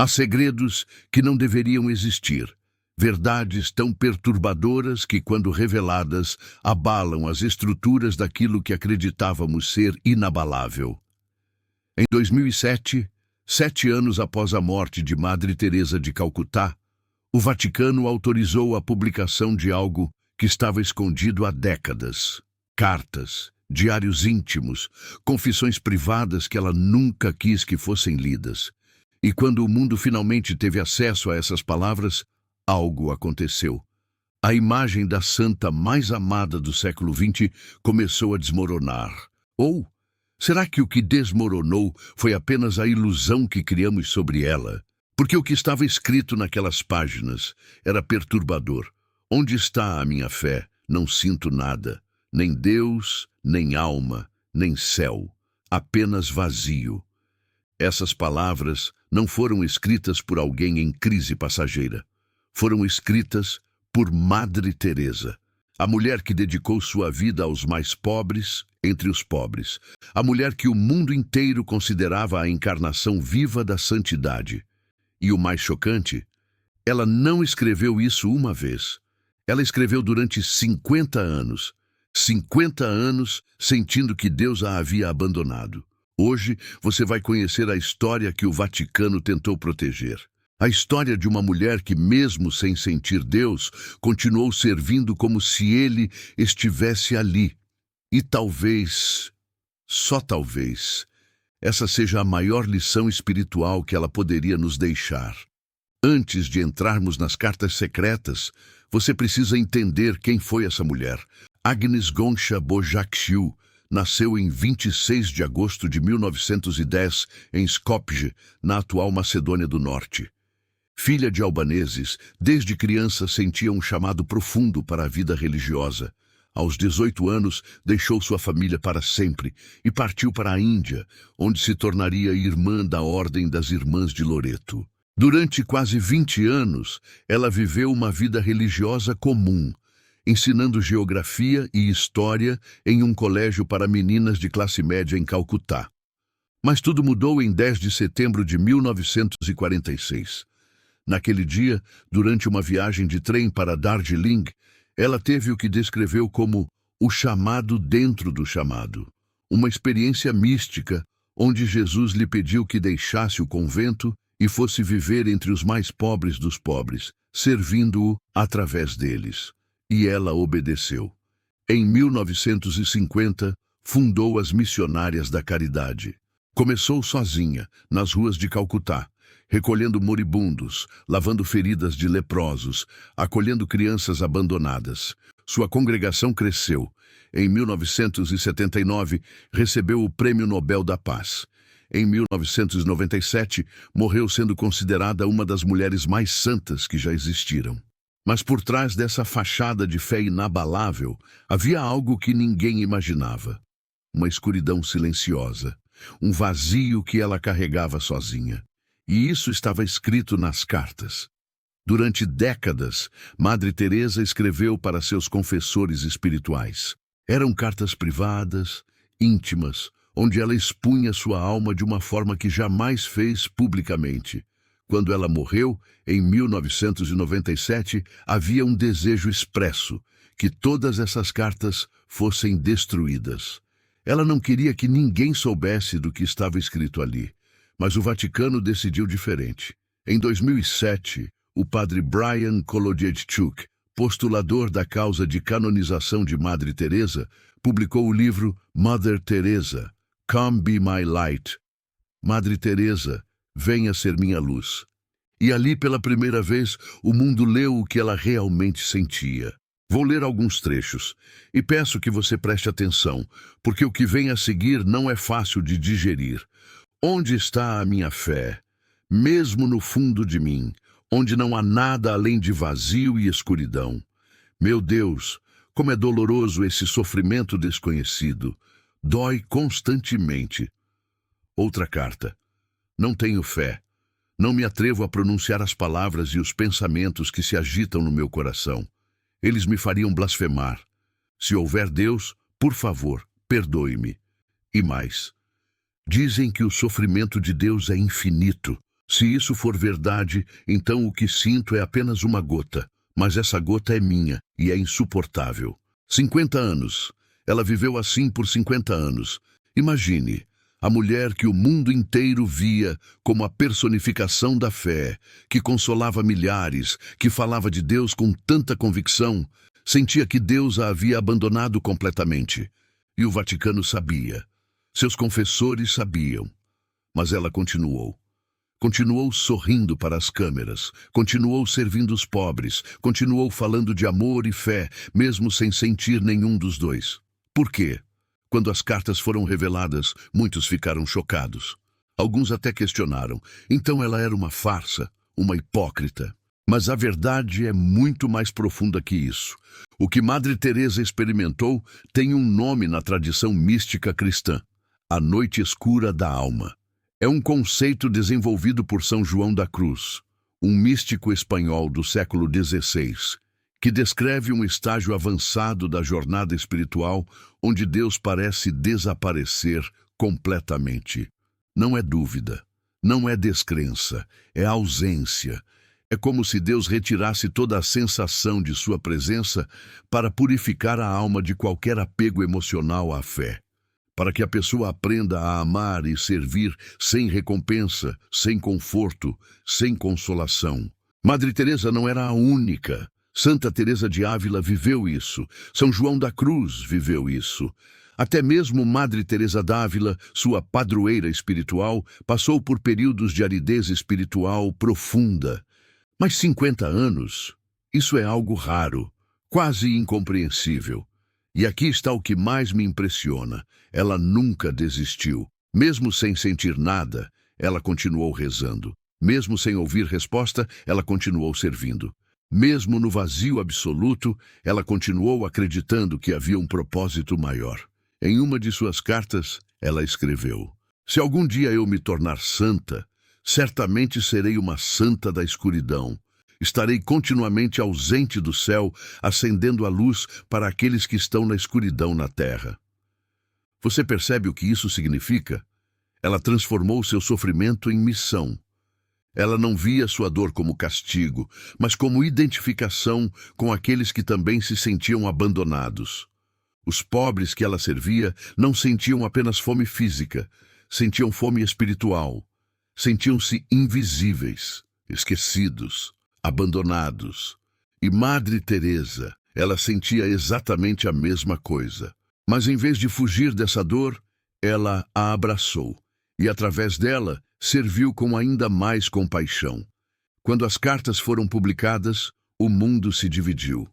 Há segredos que não deveriam existir, verdades tão perturbadoras que, quando reveladas, abalam as estruturas daquilo que acreditávamos ser inabalável. Em 2007, 7 anos após a morte de Madre Teresa de Calcutá, o Vaticano autorizou a publicação de algo que estava escondido há décadas. Cartas, diários íntimos, confissões privadas que ela nunca quis que fossem lidas. E quando o mundo finalmente teve acesso a essas palavras, algo aconteceu. A imagem da santa mais amada do século XX começou a desmoronar. Ou será que o que desmoronou foi apenas a ilusão que criamos sobre ela? Porque o que estava escrito naquelas páginas era perturbador. Onde está a minha fé? Não sinto nada. Nem Deus, nem alma, nem céu. Apenas vazio. Essas palavras não foram escritas por alguém em crise passageira. Foram escritas por Madre Teresa, a mulher que dedicou sua vida aos mais pobres entre os pobres, a mulher que o mundo inteiro considerava a encarnação viva da santidade. E o mais chocante, ela não escreveu isso uma vez. Ela escreveu durante 50 anos. 50 anos sentindo que Deus a havia abandonado. Hoje você vai conhecer a história que o Vaticano tentou proteger. A história de uma mulher que, mesmo sem sentir Deus, continuou servindo como se Ele estivesse ali. E talvez, só talvez, essa seja a maior lição espiritual que ela poderia nos deixar. Antes de entrarmos nas cartas secretas, você precisa entender quem foi essa mulher. Agnes Goncha Bojakshiu nasceu em 26 de agosto de 1910 em Skopje, na atual Macedônia do Norte. Filha de albaneses, desde criança sentia um chamado profundo para a vida religiosa. Aos 18 anos, deixou sua família para sempre e partiu para a Índia, onde se tornaria irmã da Ordem das Irmãs de Loreto. Durante quase 20 anos, ela viveu uma vida religiosa comum, ensinando geografia e história em um colégio para meninas de classe média em Calcutá. Mas tudo mudou em 10 de setembro de 1946. Naquele dia, durante uma viagem de trem para Darjeeling, ela teve o que descreveu como o chamado dentro do chamado. Uma experiência mística onde Jesus lhe pediu que deixasse o convento e fosse viver entre os mais pobres dos pobres, servindo-o através deles. E ela obedeceu. Em 1950, fundou as Missionárias da Caridade. Começou sozinha, nas ruas de Calcutá, recolhendo moribundos, lavando feridas de leprosos, acolhendo crianças abandonadas. Sua congregação cresceu. Em 1979, recebeu o Prêmio Nobel da Paz. Em 1997, morreu sendo considerada uma das mulheres mais santas que já existiram. Mas por trás dessa fachada de fé inabalável, havia algo que ninguém imaginava. Uma escuridão silenciosa, um vazio que ela carregava sozinha. E isso estava escrito nas cartas. Durante décadas, Madre Teresa escreveu para seus confessores espirituais. Eram cartas privadas, íntimas, onde ela expunha sua alma de uma forma que jamais fez publicamente. Quando ela morreu, em 1997, havia um desejo expresso, que todas essas cartas fossem destruídas. Ela não queria que ninguém soubesse do que estava escrito ali, mas o Vaticano decidiu diferente. Em 2007, o padre Brian Kolodejchuk, postulador da causa de canonização de Madre Teresa, publicou o livro Mother Teresa, Come Be My Light. Madre Teresa, venha ser minha luz. E ali, pela primeira vez, o mundo leu o que ela realmente sentia. Vou ler alguns trechos, e peço que você preste atenção, porque o que vem a seguir não é fácil de digerir. Onde está a minha fé? Mesmo no fundo de mim, onde não há nada além de vazio e escuridão. Meu Deus, como é doloroso esse sofrimento desconhecido. Dói constantemente. Outra carta. Não tenho fé. Não me atrevo a pronunciar as palavras e os pensamentos que se agitam no meu coração. Eles me fariam blasfemar. Se houver Deus, por favor, perdoe-me. E mais. Dizem que o sofrimento de Deus é infinito. Se isso for verdade, então o que sinto é apenas uma gota, mas essa gota é minha e é insuportável. 50 anos. Ela viveu assim por 50 anos. Imagine, a mulher que o mundo inteiro via como a personificação da fé, que consolava milhares, que falava de Deus com tanta convicção, sentia que Deus a havia abandonado completamente. E o Vaticano sabia. Seus confessores sabiam. Mas ela continuou. Continuou sorrindo para as câmeras, continuou servindo os pobres, continuou falando de amor e fé, mesmo sem sentir nenhum dos dois. Por quê? Quando as cartas foram reveladas, muitos ficaram chocados. Alguns até questionaram. Então ela era uma farsa, uma hipócrita. Mas a verdade é muito mais profunda que isso. O que Madre Teresa experimentou tem um nome na tradição mística cristã: a noite escura da alma. É um conceito desenvolvido por São João da Cruz, um místico espanhol do século XVI, que descreve um estágio avançado da jornada espiritual onde Deus parece desaparecer completamente. Não é dúvida, não é descrença, é ausência. É como se Deus retirasse toda a sensação de sua presença para purificar a alma de qualquer apego emocional à fé, para que a pessoa aprenda a amar e servir sem recompensa, sem conforto, sem consolação. Madre Teresa não era a única. Santa Teresa de Ávila viveu isso. São João da Cruz viveu isso. Até mesmo Madre Teresa d'Ávila, sua padroeira espiritual, passou por períodos de aridez espiritual profunda. Mas 50 anos, isso é algo raro, quase incompreensível. E aqui está o que mais me impressiona. Ela nunca desistiu. Mesmo sem sentir nada, ela continuou rezando. Mesmo sem ouvir resposta, ela continuou servindo. Mesmo no vazio absoluto, ela continuou acreditando que havia um propósito maior. Em uma de suas cartas, ela escreveu: "Se algum dia eu me tornar santa, certamente serei uma santa da escuridão. Estarei continuamente ausente do céu, acendendo a luz para aqueles que estão na escuridão na terra." Você percebe o que isso significa? Ela transformou seu sofrimento em missão. Ela não via sua dor como castigo, mas como identificação com aqueles que também se sentiam abandonados. Os pobres que ela servia não sentiam apenas fome física, sentiam fome espiritual. Sentiam-se invisíveis, esquecidos, abandonados. E Madre Teresa, ela sentia exatamente a mesma coisa. Mas em vez de fugir dessa dor, ela a abraçou e, através dela, serviu com ainda mais compaixão. Quando as cartas foram publicadas, o mundo se dividiu.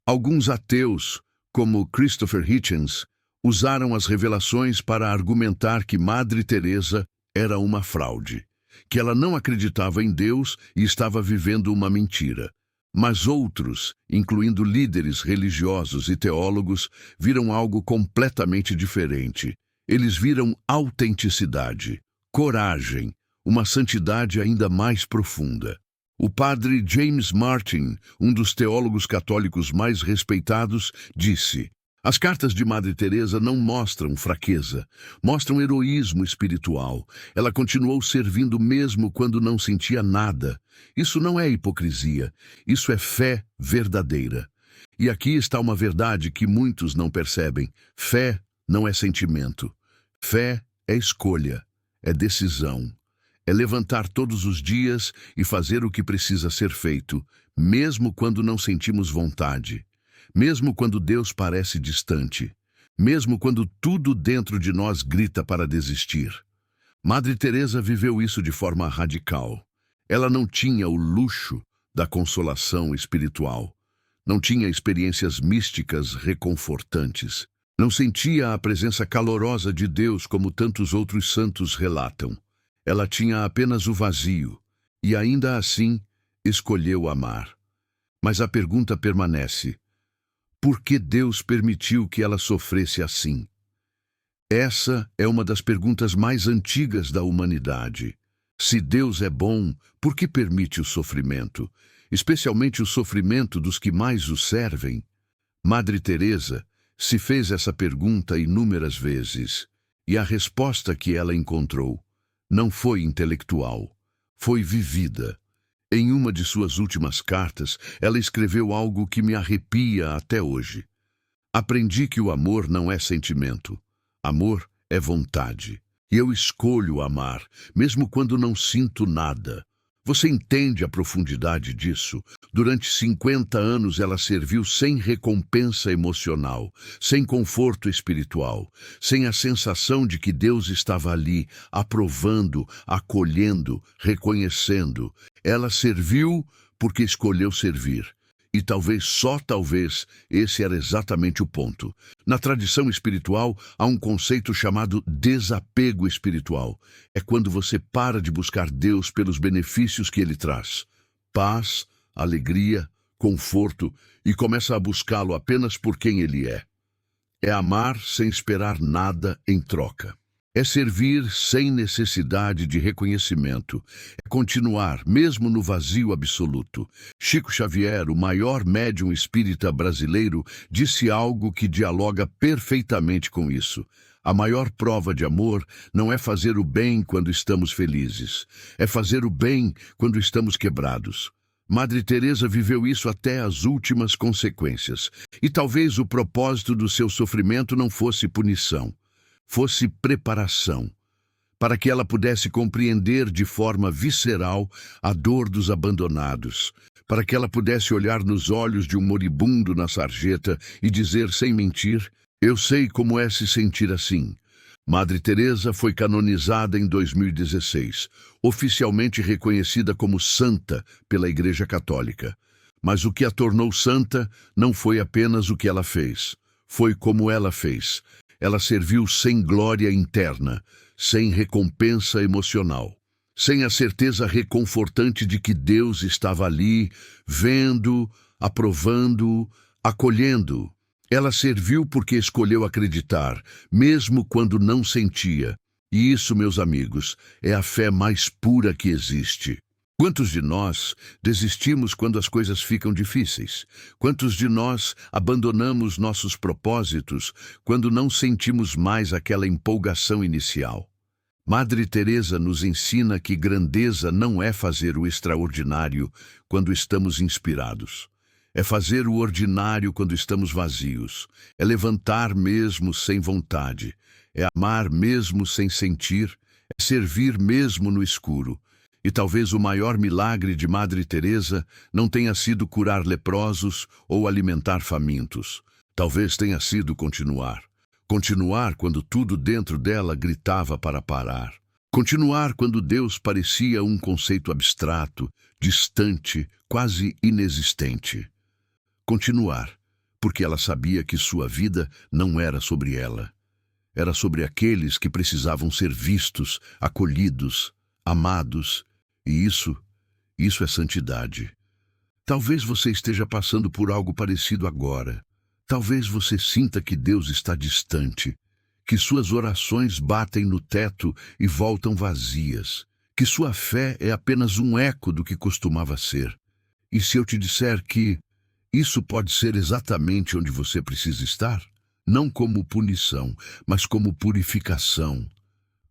Alguns ateus, como Christopher Hitchens, usaram as revelações para argumentar que Madre Teresa era uma fraude, que ela não acreditava em Deus e estava vivendo uma mentira. Mas outros, incluindo líderes religiosos e teólogos, viram algo completamente diferente. Eles viram autenticidade, coragem, uma santidade ainda mais profunda. O padre James Martin, um dos teólogos católicos mais respeitados, disse: "As cartas de Madre Teresa não mostram fraqueza, mostram heroísmo espiritual. Ela continuou servindo mesmo quando não sentia nada. Isso não é hipocrisia, isso é fé verdadeira." E aqui está uma verdade que muitos não percebem. Fé não é sentimento. Fé é escolha, é decisão. É levantar todos os dias e fazer o que precisa ser feito, mesmo quando não sentimos vontade. Mesmo quando Deus parece distante, mesmo quando tudo dentro de nós grita para desistir. Madre Teresa viveu isso de forma radical. Ela não tinha o luxo da consolação espiritual, não tinha experiências místicas reconfortantes, não sentia a presença calorosa de Deus como tantos outros santos relatam. Ela tinha apenas o vazio e, ainda assim, escolheu amar. Mas a pergunta permanece: por que Deus permitiu que ela sofresse assim? Essa é uma das perguntas mais antigas da humanidade. Se Deus é bom, por que permite o sofrimento, especialmente o sofrimento dos que mais o servem? Madre Teresa se fez essa pergunta inúmeras vezes, e a resposta que ela encontrou não foi intelectual, foi vivida. Em uma de suas últimas cartas, ela escreveu algo que me arrepia até hoje. Aprendi que o amor não é sentimento. Amor é vontade. E eu escolho amar, mesmo quando não sinto nada. Você entende a profundidade disso? Durante 50 anos ela serviu sem recompensa emocional, sem conforto espiritual, sem a sensação de que Deus estava ali, aprovando, acolhendo, reconhecendo. Ela serviu porque escolheu servir. E talvez, só talvez, esse era exatamente o ponto. Na tradição espiritual, há um conceito chamado desapego espiritual. É quando você para de buscar Deus pelos benefícios que Ele traz. Paz, alegria, conforto, e começa a buscá-lo apenas por quem Ele é. É amar sem esperar nada em troca. É servir sem necessidade de reconhecimento. É continuar, mesmo no vazio absoluto. Chico Xavier, o maior médium espírita brasileiro, disse algo que dialoga perfeitamente com isso. A maior prova de amor não é fazer o bem quando estamos felizes. É fazer o bem quando estamos quebrados. Madre Teresa viveu isso até as últimas consequências. E talvez o propósito do seu sofrimento não fosse punição. Fosse preparação, para que ela pudesse compreender de forma visceral a dor dos abandonados, para que ela pudesse olhar nos olhos de um moribundo na sarjeta e dizer sem mentir: eu sei como é se sentir assim. Madre Teresa foi canonizada em 2016, oficialmente reconhecida como santa pela Igreja Católica. Mas o que a tornou santa não foi apenas o que ela fez, foi como ela fez. Ela serviu sem glória interna, sem recompensa emocional, sem a certeza reconfortante de que Deus estava ali, vendo, aprovando, acolhendo. Ela serviu porque escolheu acreditar, mesmo quando não sentia. E isso, meus amigos, é a fé mais pura que existe. Quantos de nós desistimos quando as coisas ficam difíceis? Quantos de nós abandonamos nossos propósitos quando não sentimos mais aquela empolgação inicial? Madre Teresa nos ensina que grandeza não é fazer o extraordinário quando estamos inspirados. É fazer o ordinário quando estamos vazios. É levantar mesmo sem vontade. É amar mesmo sem sentir. É servir mesmo no escuro. E talvez o maior milagre de Madre Teresa não tenha sido curar leprosos ou alimentar famintos. Talvez tenha sido continuar. Continuar quando tudo dentro dela gritava para parar. Continuar quando Deus parecia um conceito abstrato, distante, quase inexistente. Continuar, porque ela sabia que sua vida não era sobre ela. Era sobre aqueles que precisavam ser vistos, acolhidos, amados. E isso é santidade. Talvez você esteja passando por algo parecido agora. Talvez você sinta que Deus está distante, que suas orações batem no teto e voltam vazias, que sua fé é apenas um eco do que costumava ser. E se eu te disser que isso pode ser exatamente onde você precisa estar? Não como punição, mas como purificação,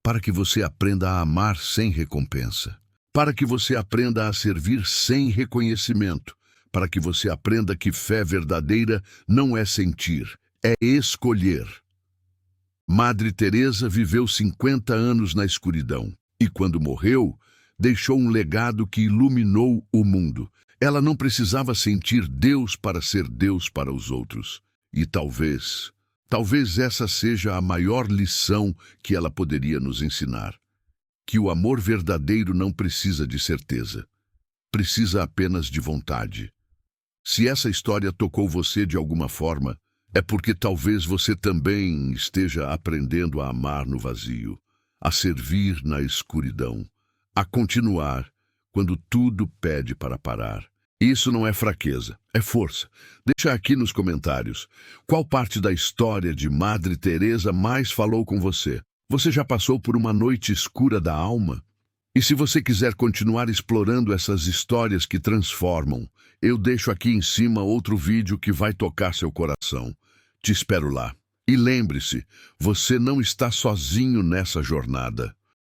para que você aprenda a amar sem recompensa. Para que você aprenda a servir sem reconhecimento, para que você aprenda que fé verdadeira não é sentir, é escolher. Madre Teresa viveu 50 anos na escuridão e, quando morreu, deixou um legado que iluminou o mundo. Ela não precisava sentir Deus para ser Deus para os outros. E talvez essa seja a maior lição que ela poderia nos ensinar. Que o amor verdadeiro não precisa de certeza, precisa apenas de vontade. Se essa história tocou você de alguma forma, é porque talvez você também esteja aprendendo a amar no vazio, a servir na escuridão, a continuar quando tudo pede para parar. Isso não é fraqueza, é força. Deixa aqui nos comentários qual parte da história de Madre Teresa mais falou com você. Você já passou por uma noite escura da alma? E se você quiser continuar explorando essas histórias que transformam, eu deixo aqui em cima outro vídeo que vai tocar seu coração. Te espero lá. E lembre-se, você não está sozinho nessa jornada.